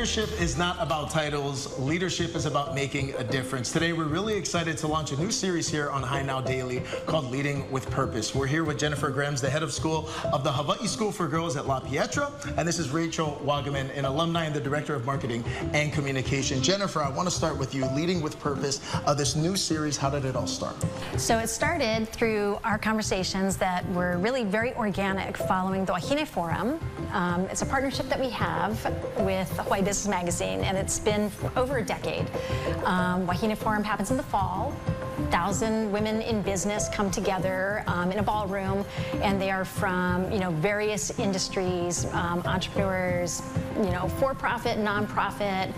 Leadership is not about titles. Leadership is about making a difference. Today, we're really excited to launch a new series here on HI Now Daily called Leading with Purpose. We're here with Jennifer Grems, the head of school of the Hawaiʻi School for Girls at La Pietra, and this is Rachel Wagenman, an alumni and the director of marketing and communication. Jennifer, I want to start with you. Leading with Purpose, this new series, how did it all start? So it started through our conversations that were really very organic following the Wahine Forum. It's a partnership that we have with Hawaii Business Magazine, and it's been over a decade. Wahine Forum happens in the fall. 1,000 women in business come together in a ballroom, and they are from various industries, entrepreneurs, for-profit, non-profit,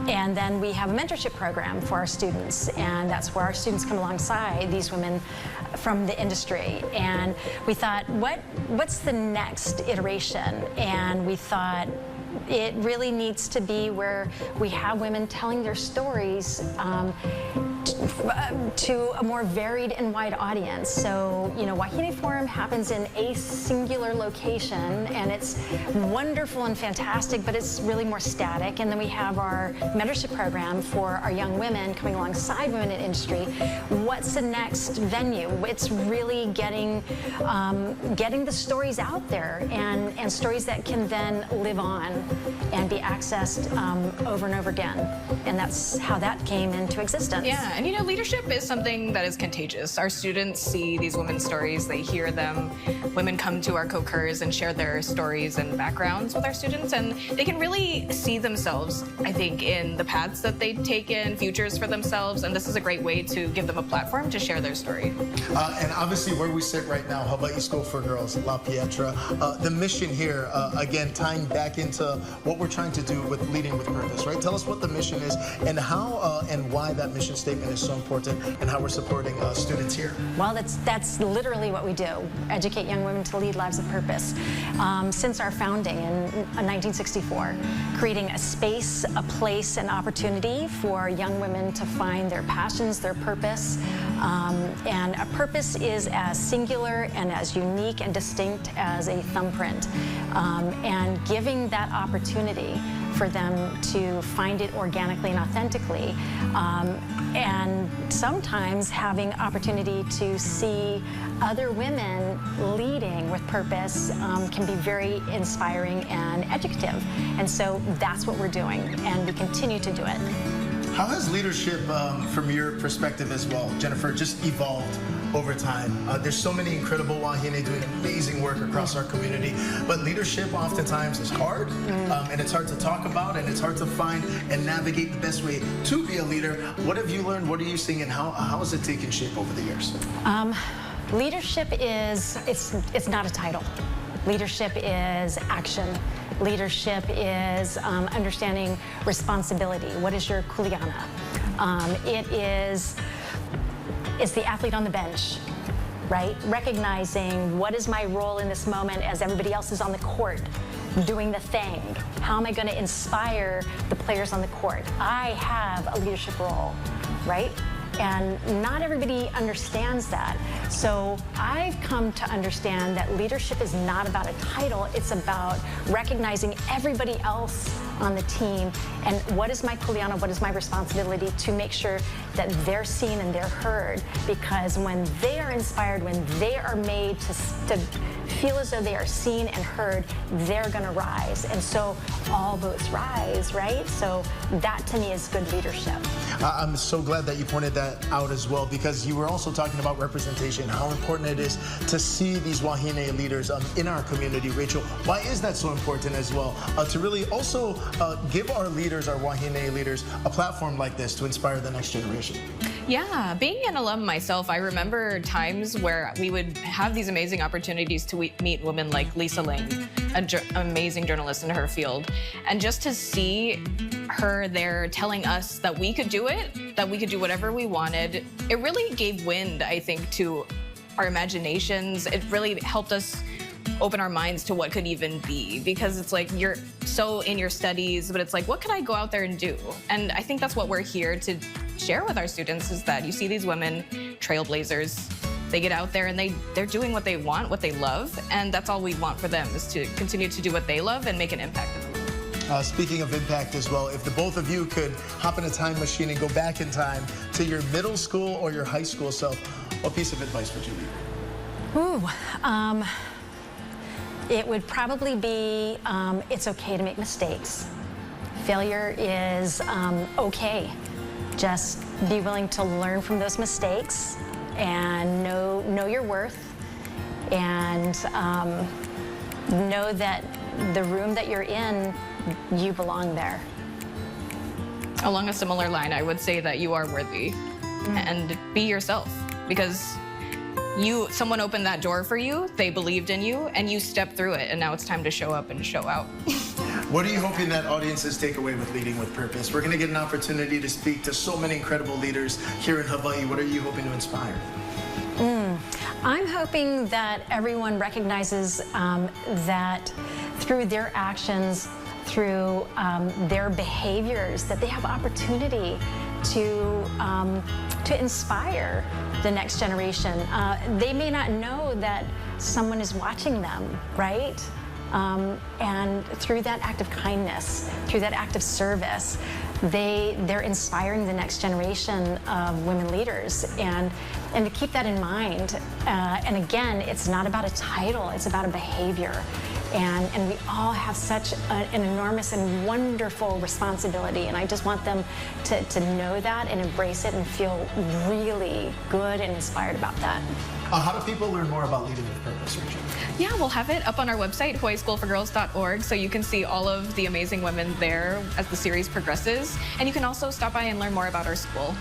and then we have a mentorship program for our students, and that's where our students come alongside these women from the industry. And we thought, what's the next iteration? And we thought it really needs to be where we have women telling their stories to a more varied and wide audience. So, Wahine Forum happens in a singular location, and it's wonderful and fantastic, but it's really more static. And then we have our mentorship program for our young women coming alongside women in industry. What's the next venue? It's really getting the stories out there, and stories that can then live on and be accessed over and over again. And that's how that came into existence. Yeah, and leadership is something that is contagious. Our students see these women's stories, they hear them. Women come to our co-currs and share their stories and backgrounds with our students, and they can really see themselves, I think, in the paths that they've taken, futures for themselves, and this is a great way to give them a platform to share their story. And obviously where we sit right now, Hawaiʻi School for Girls, La Pietra, the mission here, again, tying back into what we're trying to do with Leading with Purpose, right? Tell us what the mission is and how and why that mission statement is so important and how we're supporting students here. Well, that's literally what we do, educate young women to lead lives of purpose. Since our founding in 1964, creating a space, a place, an opportunity for young women to find their passions, their purpose. And a purpose is as singular and as unique and distinct as a thumbprint. And giving that opportunity for them to find it organically and authentically, and sometimes having opportunity to see other women leading with purpose can be very inspiring and educative. And so that's what we're doing, and we continue to do it. How has leadership, from your perspective as well, Jennifer, just evolved over time? There's so many incredible wahine doing amazing work across our community, but leadership oftentimes is hard, and it's hard to talk about, and it's hard to find and navigate the best way to be a leader. What have you learned? What are you seeing, and how has it taken shape over the years? Leadership is, it's not a title. Leadership is action. Leadership is understanding responsibility. What is your kuleana? It's the athlete on the bench, right? Recognizing what is my role in this moment as everybody else is on the court doing the thing. How am I going to inspire the players on the court? I have a leadership role, right? And not everybody understands that. So I've come to understand that leadership is not about a title, it's about recognizing everybody else on the team and what is my kuleana, what is my responsibility to make sure that they're seen and they're heard, because when they are inspired, when they are made to feel as though they are seen and heard, they're gonna rise. And so all boats rise, right? So that to me is good leadership. I'm so glad that you pointed that out as well, because you were also talking about representation, how important it is to see these wahine leaders in our community. Rachel, why is that so important as well? To really also give our leaders, our wahine leaders, a platform like this to inspire the next generation. Yeah, being an alum myself, I remember times where we would have these amazing opportunities to meet women like Lisa Ling, an amazing journalist in her field, and just to see her there telling us that we could do it, that we could do whatever we wanted, it really gave wind, I think, to our imaginations. It really helped us open our minds to what could even be, because it's like you're so in your studies, but it's like, what could I go out there and do? And I think that's what we're here to share with our students, is that you see these women, trailblazers, they get out there and they're doing what they want, what they love, and that's all we want for them, is to continue to do what they love and make an impact in the world. Speaking of impact as well, if the both of you could hop in a time machine and go back in time to your middle school or your high school self, what piece of advice would you leave? Ooh, it would probably be, it's okay to make mistakes. Failure is okay. Just be willing to learn from those mistakes and know your worth, and know that the room that you're in, you belong there. Along a similar line, I would say that you are worthy and be yourself, because someone opened that door for you, they believed in you, and you stepped through it, and now it's time to show up and show out. What are you hoping that audiences take away with Leading with Purpose? We're going to get an opportunity to speak to so many incredible leaders here in Hawaii. What are you hoping to inspire? I'm hoping that everyone recognizes that through their actions, through their behaviors, that they have opportunity to inspire the next generation. They may not know that someone is watching them, right? And through that act of kindness, through that act of service, they're inspiring the next generation of women leaders, and to keep that in mind. And again, it's not about a title, it's about a behavior. And we all have such an enormous and wonderful responsibility, and I just want them to know that and embrace it and feel really good and inspired about that. How do people learn more about Leading with Purpose, Rachel? Yeah, we'll have it up on our website, hawaiischoolforgirls.org, so you can see all of the amazing women there as the series progresses. And you can also stop by and learn more about our school.